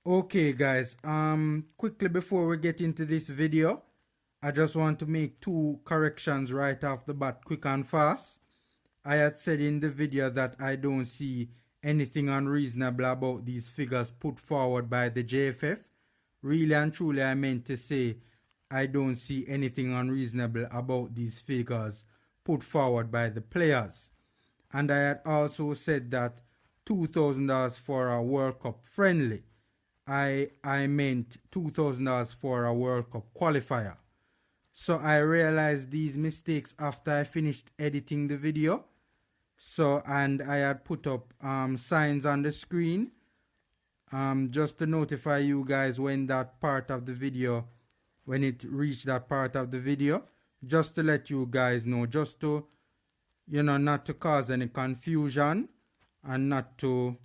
Okay guys, quickly before we get into this video, I just want to make two corrections right off the bat, quick and fast. I had said in the video that I don't see anything unreasonable about these figures put forward by the JFF. Really and truly I meant to say I don't see anything unreasonable about these figures put forward by the players. And I had also said that $2,000 for a World Cup friendly. I meant $2,000 for a World Cup qualifier. So I realized these mistakes after I finished editing the video. So, and I had put up signs on the screen just to notify you guys when that part of the video, when it reached that part of the video, just to let you guys know, just to, not to cause any confusion and not to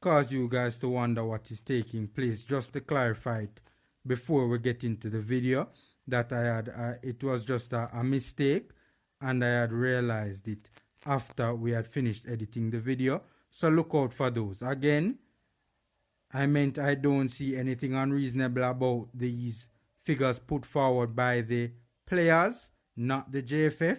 cause you guys to wonder what is taking place, just to clarify it before we get into the video, that I had it was just a mistake and I had realized it after we had finished editing the video. So look out for those. Again, I meant I don't see anything unreasonable about these figures put forward by the players, not the JFF,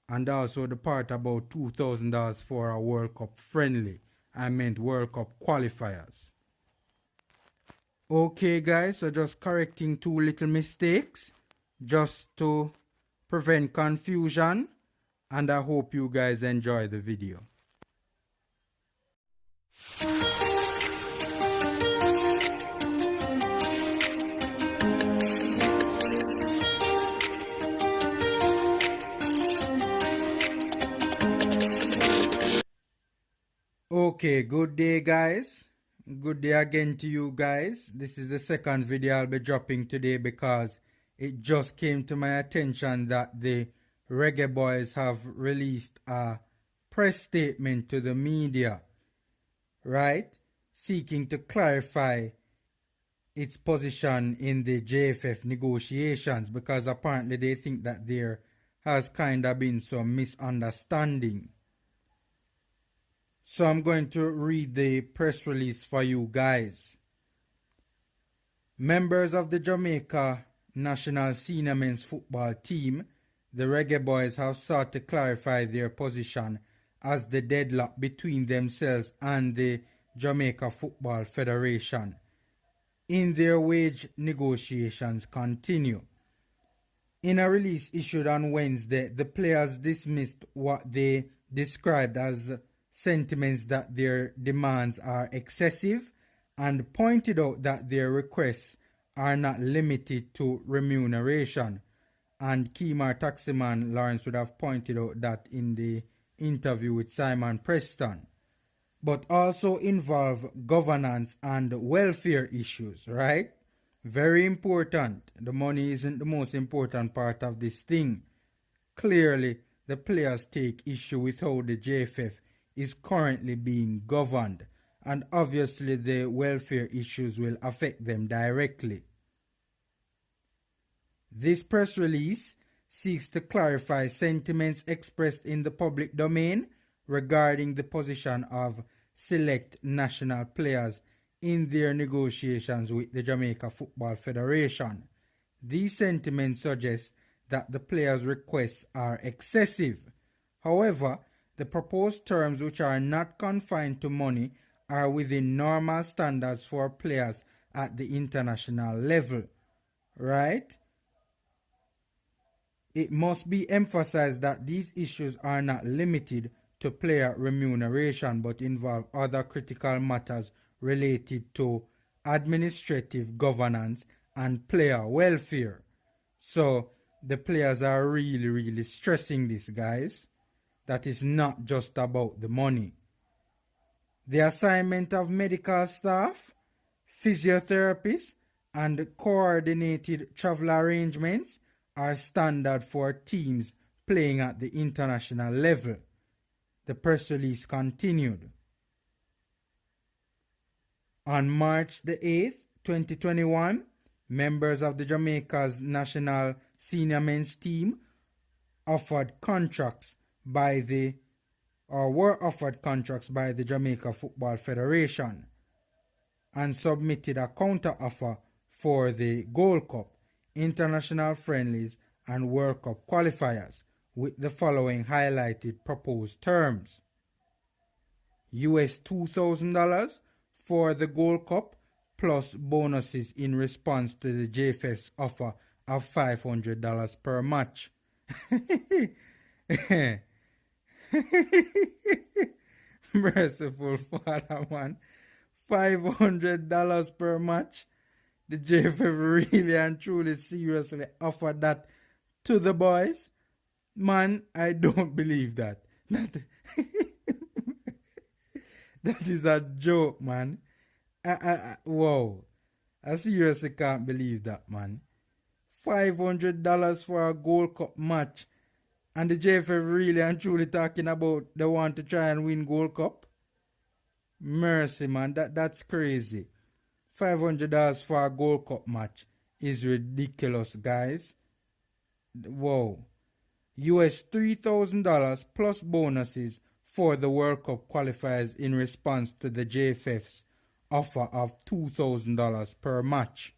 and also the part about $2,000 for a World Cup friendly. I meant World Cup qualifiers. Okay guys, so just correcting two little mistakes just to prevent confusion, and I hope you guys enjoy the video. Okay, good day guys. Good day again to you guys. This is the second video I'll be dropping today because it just came to my attention that the Reggae Boyz have released a press statement to the media, right? Seeking to clarify its position in the JFF negotiations, because apparently they think that there has kind of been some misunderstanding. So I'm going to read the press release for you guys. Members of the Jamaica national senior men's football team, the Reggae Boyz, have sought to clarify their position as the deadlock between themselves and the Jamaica Football Federation in their wage negotiations continue. In a release issued on Wednesday, the players dismissed what they described as sentiments that their demands are excessive and pointed out that their requests are not limited to remuneration. And Kemar Taximan Lawrence would have pointed out that in the interview with Simon Preston, but also involve governance and welfare issues, right? Very important. The money isn't the most important part of this thing. Clearly, the players take issue with how the JFF is currently being governed, and obviously the welfare issues will affect them directly. This press release seeks to clarify sentiments expressed in the public domain regarding the position of select national players in their negotiations with the Jamaica Football Federation. These sentiments suggest that the players' requests are excessive. However, the proposed terms, which are not confined to money, are within normal standards for players at the international level, right? It must be emphasized that these issues are not limited to player remuneration but involve other critical matters related to administrative governance and player welfare. So the players are really stressing this, guys, that is not just about the money. The assignment of medical staff, physiotherapists, and coordinated travel arrangements are standard for teams playing at the international level. The press release continued. On March the 8th, 2021, members of the Jamaica's national senior men's team were offered contracts by the Jamaica Football Federation. and submitted a counter offer for the Gold Cup, international friendlies, and World Cup qualifiers with the following highlighted proposed terms: US $2,000 for the Gold Cup plus bonuses in response to the JFF's offer of $500 per match. Merciful Father, man. $500 per match. The JFF really and truly seriously offered that to the boys. Man, I don't believe that. That is a joke, man. Whoa. I seriously can't believe that, man. $500 for a Gold Cup match. And the JFF really and truly talking about they want to try and win Gold Cup. Mercy, man. That's crazy. $500 for a Gold Cup match is ridiculous, guys. Whoa. US $3,000 plus bonuses for the World Cup qualifiers in response to the JFF's offer of $2,000 per match.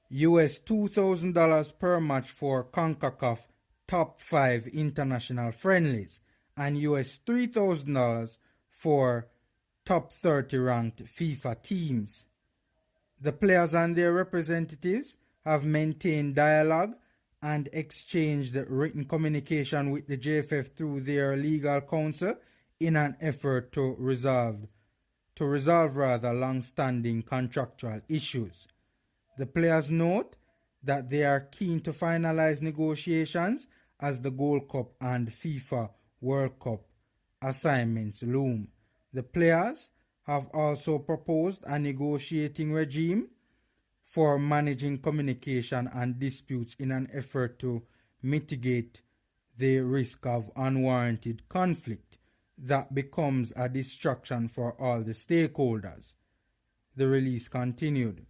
US $2,000 per match for CONCACAF top 5 international friendlies, and US $3,000 for top 30 ranked FIFA teams. The players and their representatives have maintained dialogue and exchanged written communication with the JFF through their legal counsel in an effort to resolve long-standing contractual issues. The players note that they are keen to finalize negotiations as the Gold Cup and FIFA World Cup assignments loom. The players have also proposed a negotiating regime for managing communication and disputes in an effort to mitigate the risk of unwarranted conflict that becomes a distraction for all the stakeholders. The release continued.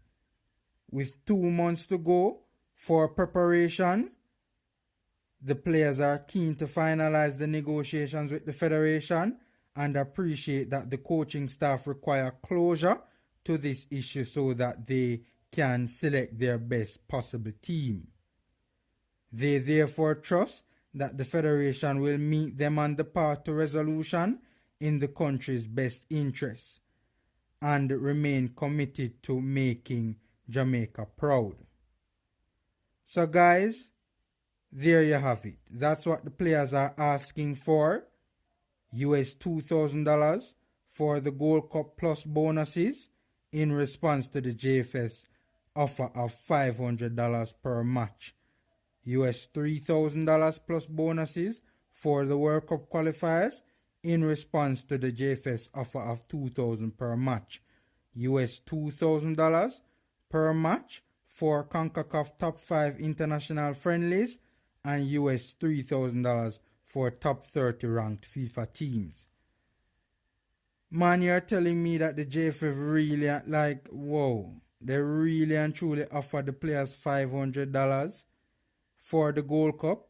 With 2 months to go for preparation, the players are keen to finalize the negotiations with the federation and appreciate that the coaching staff require closure to this issue so that they can select their best possible team. They therefore trust that the federation will meet them on the path to resolution in the country's best interests and remain committed to making Jamaica proud. So guys, there you have it. That's what the players are asking for. US $2,000 for the Gold Cup plus bonuses in response to the JFS offer of $500 per match. US $3,000 plus bonuses for the World Cup qualifiers in response to the JFS offer of $2,000 per match. US $2,000 per match for CONCACAF top 5 international friendlies and US $3,000 for top 30 ranked FIFA teams. Man, you're telling me that the JFF really, like, whoa, they really and truly offer the players $500 for the Gold Cup?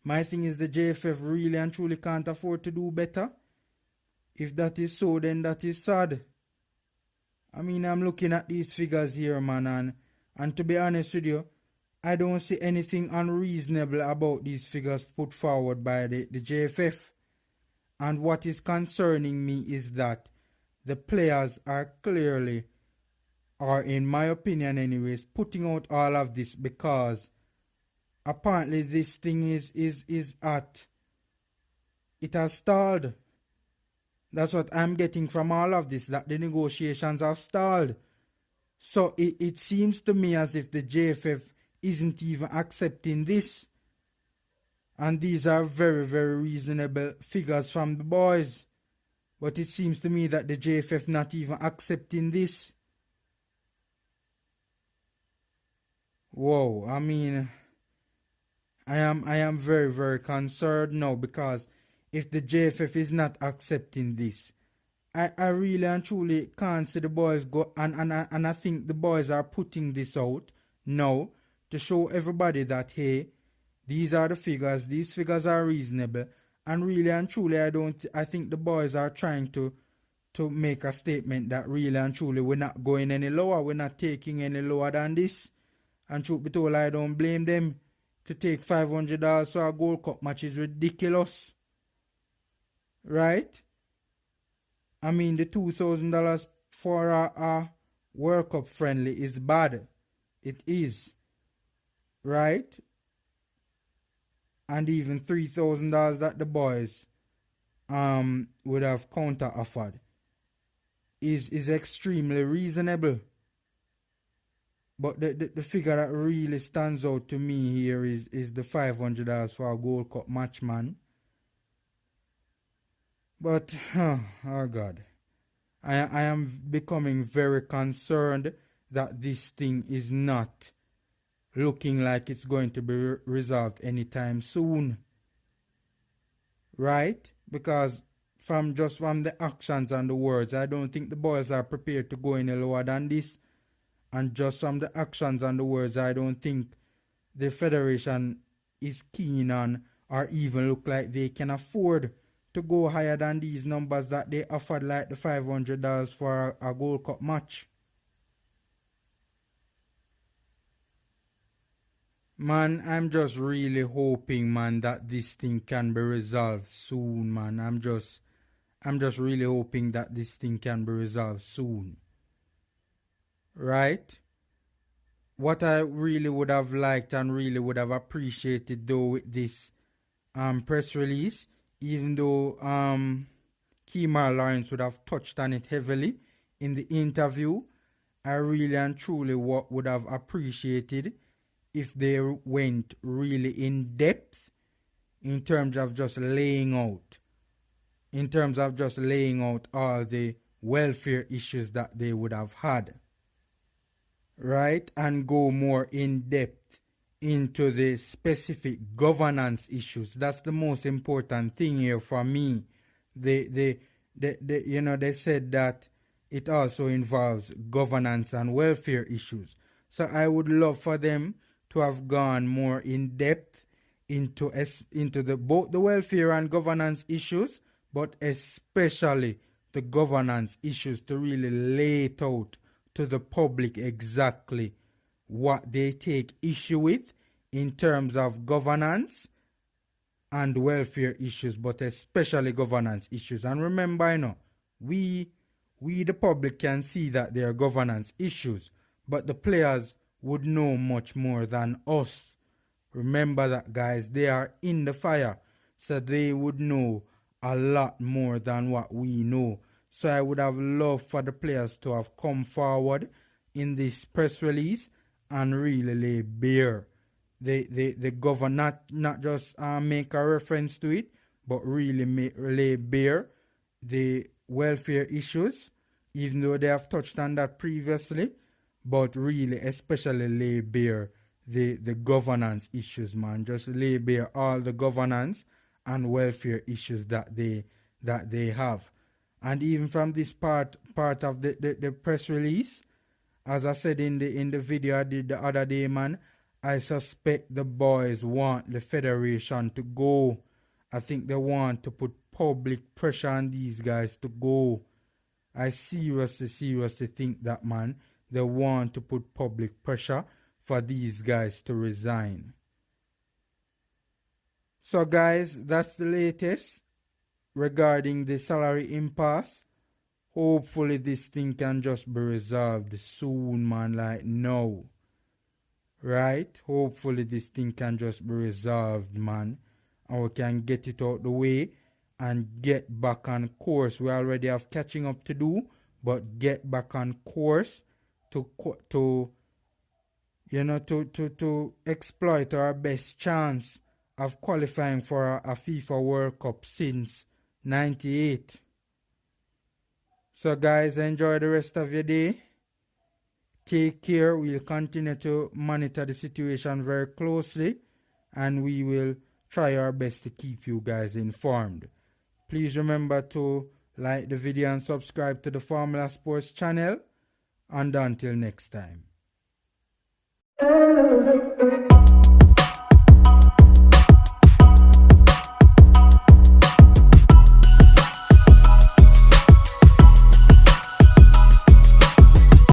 My thing is the JFF really and truly can't afford to do better. If that is so, then that is sad. I mean, I'm looking at these figures here, man, and to be honest with you, I don't see anything unreasonable about these figures put forward by the JFF. And what is concerning me is that the players are clearly, or in my opinion anyways, putting out all of this because apparently this thing is at, it has stalled. That's what I'm getting from all of this, that the negotiations have stalled. So it seems to me as if the JFF isn't even accepting this. And these are very, very reasonable figures from the boys. But it seems to me that the JFF not even accepting this. Whoa, I mean, I am very, very concerned now, because if the JFF is not accepting this, I really and truly can't see the boys go, and I think the boys are putting this out now to show everybody that, hey, these are the figures, these figures are reasonable, and really and truly I think the boys are trying to to make a statement that really and truly we're not going any lower, we're not taking any lower than this. And truth be told, I don't blame them. To take $500 for a Gold Cup match is ridiculous. Right? I mean, the $2,000 for a World Cup friendly is bad. It is. Right? And even $3,000 that the boys would have counter offered is extremely reasonable. But the figure that really stands out to me here is the $500 for a Gold Cup match, man. But, oh God, I am becoming very concerned that this thing is not looking like it's going to be resolved anytime soon. Right? Because from the actions and the words, I don't think the boys are prepared to go any lower than this. And just from the actions and the words, I don't think the federation is keen on or even look like they can afford to go higher than these numbers that they offered, like the $500 for a Gold Cup match. Man, I'm just really hoping, man, that this thing can be resolved soon, man. I'm just really hoping that this thing can be resolved soon. Right? What I really would have liked and really would have appreciated though with this press release, even though Kemar Lawrence would have touched on it heavily in the interview, I really and truly would have appreciated if they went really in depth in terms of just laying out all the welfare issues that they would have had. Right? And go more in depth into the specific governance issues. That's the most important thing here for me. They said that it also involves governance and welfare issues. So I would love for them to have gone more in depth into both the welfare and governance issues, but especially the governance issues, to really lay it out to the public exactly what they take issue with in terms of governance and welfare issues, but especially governance issues. And remember, we the public can see that there are governance issues, but the players would know much more than us. Remember that, guys. They are in the fire, so they would know a lot more than what we know. So I would have loved for the players to have come forward in this press release and really lay bare the government, not just make a reference to it, but really lay bare the welfare issues, even though they have touched on that previously, but really especially lay bare the governance issues, man. Just lay bare all the governance and welfare issues that they have. And even from this part of the press release, as I said in the video I did the other day, man, I suspect the boys want the federation to go. I think they want to put public pressure on these guys to go. I seriously think that, man, they want to put public pressure for these guys to resign. So, guys, that's the latest regarding the salary impasse. Hopefully this thing can just be resolved soon, man, like now. Right? Hopefully this thing can just be resolved, man, and we can get it out the way and get back on course. We already have catching up to do, but get back on course to exploit our best chance of qualifying for a FIFA World Cup since 98. So, guys, enjoy the rest of your day. Take care. We'll continue to monitor the situation very closely, and we will try our best to keep you guys informed. Please remember to like the video and subscribe to the Formula Sports channel. And until next time.